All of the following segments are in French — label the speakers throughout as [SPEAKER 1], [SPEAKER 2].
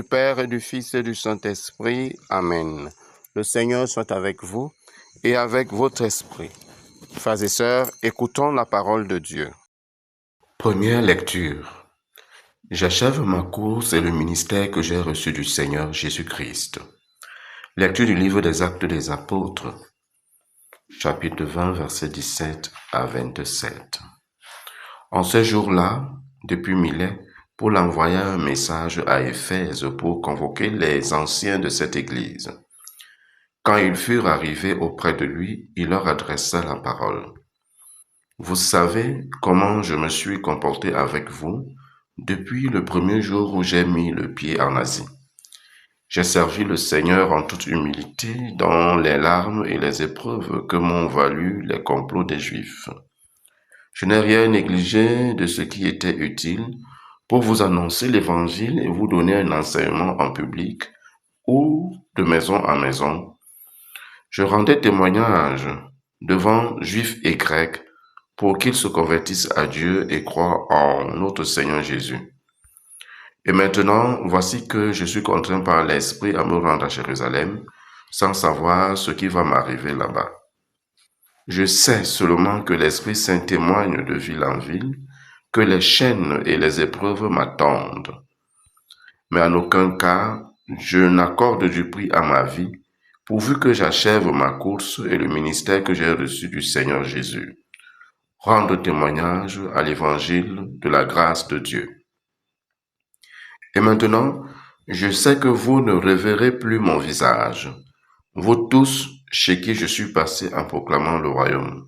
[SPEAKER 1] Père et du Fils et du Saint-Esprit. Amen. Le Seigneur soit avec vous et avec votre esprit. Frères et sœurs, écoutons la parole de Dieu.
[SPEAKER 2] Première lecture. J'achève ma course et le ministère que j'ai reçu du Seigneur Jésus-Christ. Lecture du livre des Actes des Apôtres, chapitre 20, versets 17 à 27. En ce jour-là, depuis Milet, Paul envoya un message à Éphèse pour convoquer les anciens de cette église. Quand ils furent arrivés auprès de lui, il leur adressa la parole. Vous savez comment je me suis comporté avec vous depuis le premier jour où j'ai mis le pied en Asie. J'ai servi le Seigneur en toute humilité dans les larmes et les épreuves que m'ont valu les complots des Juifs. Je n'ai rien négligé de ce qui était utile pour vous annoncer l'Évangile et vous donner un enseignement en public ou de maison en maison. Je rendais témoignage devant Juifs et Grecs pour qu'ils se convertissent à Dieu et croient en notre Seigneur Jésus. Et maintenant, voici que je suis contraint par l'Esprit à me rendre à Jérusalem, sans savoir ce qui va m'arriver là-bas. Je sais seulement que l'Esprit Saint témoigne de ville en ville, que les chaînes et les épreuves m'attendent. Mais en aucun cas, je n'accorde du prix à ma vie, pourvu que j'achève ma course et le ministère que j'ai reçu du Seigneur Jésus. Rendre témoignage à l'évangile de la grâce de Dieu. Et maintenant, je sais que vous ne reverrez plus mon visage, vous tous chez qui je suis passé en proclamant le royaume.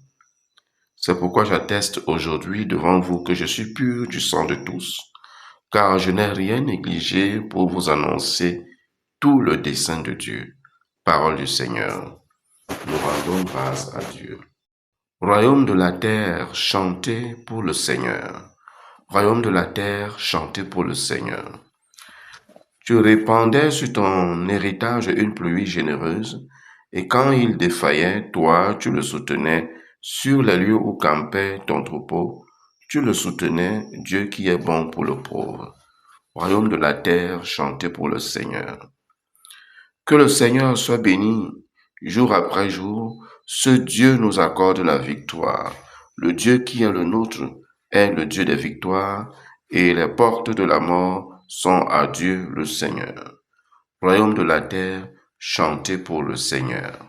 [SPEAKER 2] C'est pourquoi j'atteste aujourd'hui devant vous que je suis pur du sang de tous, car je n'ai rien négligé pour vous annoncer tout le dessein de Dieu. Parole du Seigneur. Nous rendons grâce à Dieu. Royaume de la terre, chantez pour le Seigneur. Royaume de la terre, chantez pour le Seigneur. Tu répandais sur ton héritage une pluie généreuse, et quand il défaillait, toi, tu le soutenais sur les lieux où campait ton troupeau, tu le soutenais, Dieu qui est bon pour le pauvre. Royaume de la terre, chantez pour le Seigneur. Que le Seigneur soit béni, jour après jour, ce Dieu nous accorde la victoire. Le Dieu qui est le nôtre est le Dieu des victoires, et les portes de la mort sont à Dieu le Seigneur. Royaume de la terre, chantez pour le Seigneur.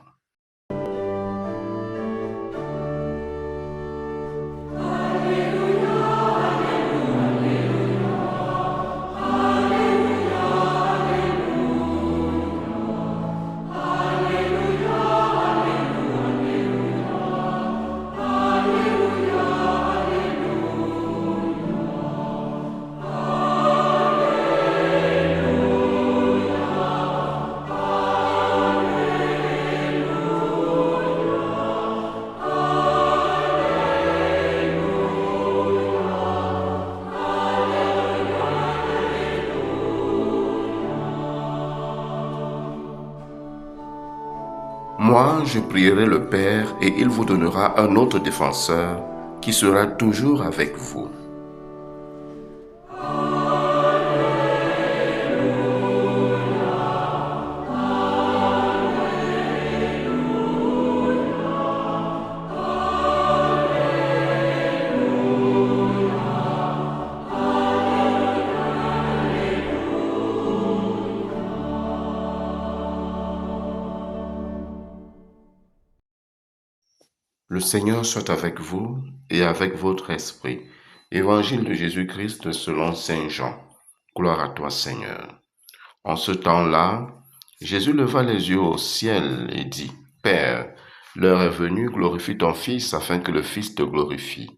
[SPEAKER 2] Moi, je prierai le Père et il vous donnera un autre défenseur qui sera toujours avec vous. Le Seigneur soit avec vous et avec votre esprit. Évangile de Jésus-Christ selon Saint Jean. Gloire à toi, Seigneur. En ce temps-là, Jésus leva les yeux au ciel et dit, Père, l'heure est venue, glorifie ton Fils afin que le Fils te glorifie.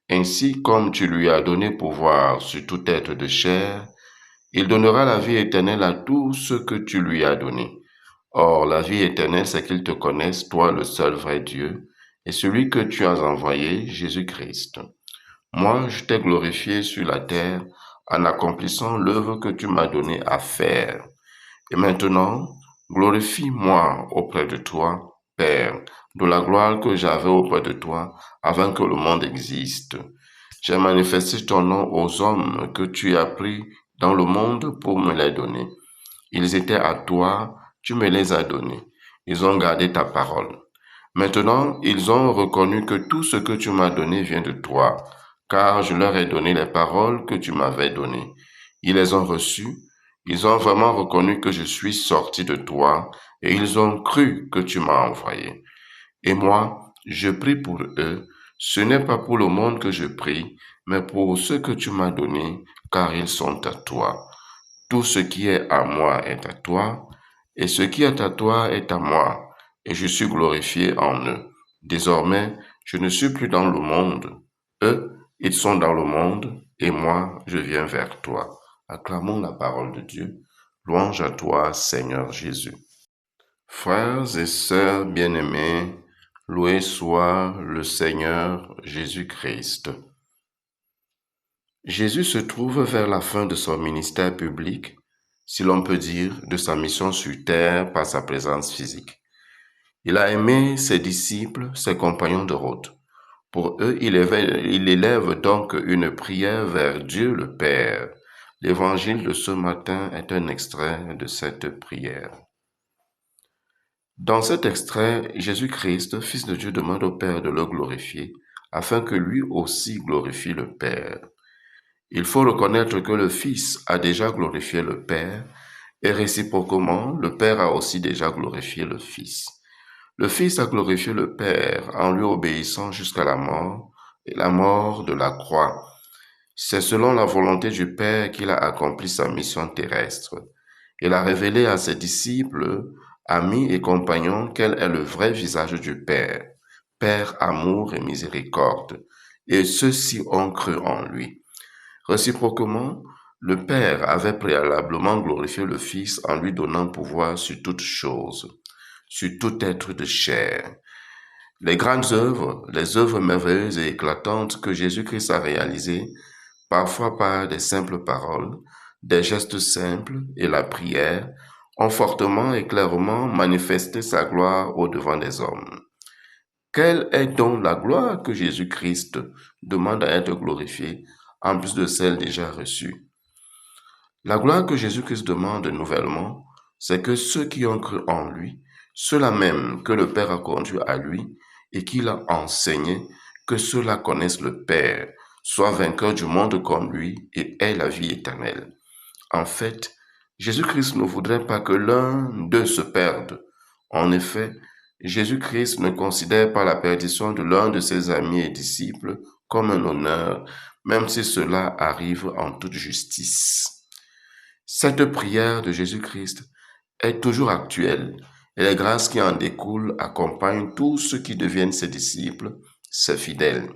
[SPEAKER 2] Ainsi, comme tu lui as donné pouvoir sur tout être de chair, il donnera la vie éternelle à tous ceux que tu lui as donnés. Or, la vie éternelle, c'est qu'ils te connaissent, toi le seul vrai Dieu, et celui que tu as envoyé, Jésus-Christ. Moi, je t'ai glorifié sur la terre en accomplissant l'œuvre que tu m'as donnée à faire. Et maintenant, glorifie-moi auprès de toi, Père, de la gloire que j'avais auprès de toi avant que le monde existe. J'ai manifesté ton nom aux hommes que tu as pris dans le monde pour me les donner. Ils étaient à toi, tu me les as donnés. Ils ont gardé ta parole. Maintenant, ils ont reconnu que tout ce que tu m'as donné vient de toi, car je leur ai donné les paroles que tu m'avais données. Ils les ont reçues, ils ont vraiment reconnu que je suis sorti de toi, et ils ont cru que tu m'as envoyé. Et moi, je prie pour eux. Ce n'est pas pour le monde que je prie, mais pour ceux que tu m'as donnés, car ils sont à toi. Tout ce qui est à moi est à toi, et ce qui est à toi est à moi, et je suis glorifié en eux. Désormais, je ne suis plus dans le monde. Eux, ils sont dans le monde, et moi, je viens vers toi. Acclamons la parole de Dieu. Louange à toi, Seigneur Jésus. Frères et sœurs bien-aimés, loué soit le Seigneur Jésus-Christ. Jésus se trouve vers la fin de son ministère public, si l'on peut dire, de sa mission sur terre par sa présence physique. Il a aimé ses disciples, ses compagnons de route. Pour eux, il élève donc une prière vers Dieu le Père. L'évangile de ce matin est un extrait de cette prière. Dans cet extrait, Jésus-Christ, Fils de Dieu, demande au Père de le glorifier, afin que lui aussi glorifie le Père. Il faut reconnaître que le Fils a déjà glorifié le Père, et réciproquement, le Père a aussi déjà glorifié le Fils. Le Fils a glorifié le Père en lui obéissant jusqu'à la mort, et la mort de la croix. C'est selon la volonté du Père qu'il a accompli sa mission terrestre. Il a révélé à ses disciples, amis et compagnons quel est le vrai visage du Père, Père amour et miséricorde, et ceux-ci ont cru en lui. Réciproquement, le Père avait préalablement glorifié le Fils en lui donnant pouvoir sur toute chose, sur tout être de chair. Les grandes œuvres, les œuvres merveilleuses et éclatantes que Jésus-Christ a réalisées, parfois par des simples paroles, des gestes simples et la prière, ont fortement et clairement manifesté sa gloire au devant des hommes. Quelle est donc la gloire que Jésus-Christ demande à être glorifiée, en plus de celle déjà reçue? La gloire que Jésus-Christ demande nouvellement, c'est que ceux qui ont cru en lui, ceux-là même que le Père a conduits à lui et qu'il a enseigné, que ceux-là connaissent le Père, soient vainqueurs du monde comme lui et aient la vie éternelle. En fait, Jésus-Christ ne voudrait pas que l'un d'eux se perde. En effet, Jésus-Christ ne considère pas la perdition de l'un de ses amis et disciples comme un honneur, même si cela arrive en toute justice. Cette prière de Jésus-Christ est toujours actuelle et les grâces qui en découlent accompagnent tous ceux qui deviennent ses disciples, ses fidèles.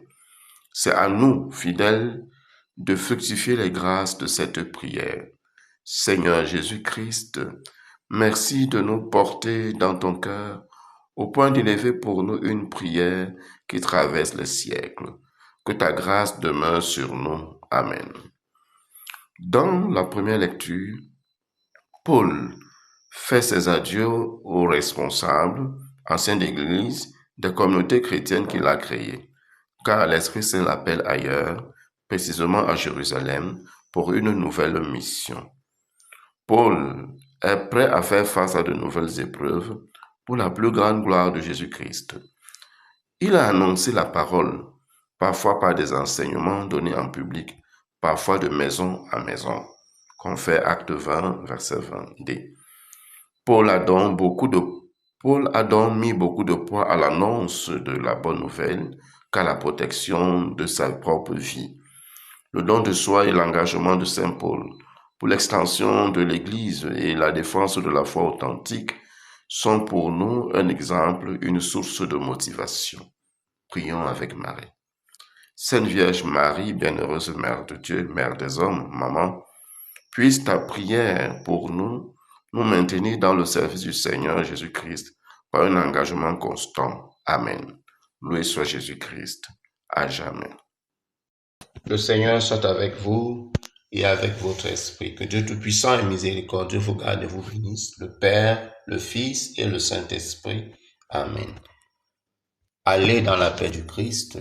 [SPEAKER 2] C'est à nous, fidèles, de fructifier les grâces de cette prière. Seigneur Jésus-Christ, merci de nous porter dans ton cœur au point d'élever pour nous une prière qui traverse les siècles. Que ta grâce demeure sur nous. Amen. Dans la première lecture, Paul fait ses adieux aux responsables, anciens d'Église, des communautés chrétiennes qu'il a créées, car l'Esprit Saint l'appelle ailleurs, précisément à Jérusalem, pour une nouvelle mission. Paul est prêt à faire face à de nouvelles épreuves pour la plus grande gloire de Jésus-Christ. Il a annoncé la parole, parfois par des enseignements donnés en public, parfois de maison à maison, qu'on fait Acte 20, verset 20d. Paul a donc mis beaucoup de poids à l'annonce de la bonne nouvelle qu'à la protection de sa propre vie. Le don de soi et l'engagement de Saint Paul pour l'extension de l'Église et la défense de la foi authentique sont pour nous un exemple, une source de motivation. Prions avec Marie. Sainte Vierge Marie, bienheureuse Mère de Dieu, Mère des hommes, Maman, puisse ta prière pour nous maintenir dans le service du Seigneur Jésus-Christ par un engagement constant. Amen. Loué soit Jésus-Christ, à jamais.
[SPEAKER 1] Le Seigneur soit avec vous et avec votre esprit. Que Dieu Tout-Puissant et Miséricordieux vous garde et vous bénisse, le Père, le Fils et le Saint-Esprit. Amen. Allez dans la paix du Christ.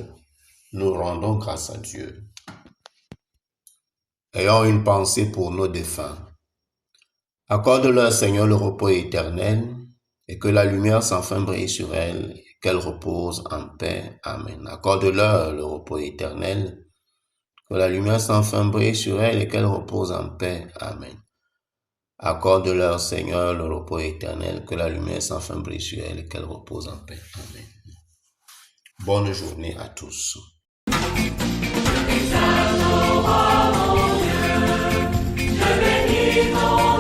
[SPEAKER 1] Nous rendons grâce à Dieu. Ayons une pensée pour nos défunts. Accorde-leur, Seigneur, le repos éternel, et que la lumière sans fin brille sur elles, et qu'elles reposent en paix. Amen. Accorde-leur le repos éternel, que la lumière sans fin brille sur elles, et qu'elles reposent en paix. Amen. Accorde-leur, Seigneur, le repos éternel, que la lumière sans fin brille sur elles, et qu'elles reposent en paix. Amen. Bonne journée à tous. Je bénis ton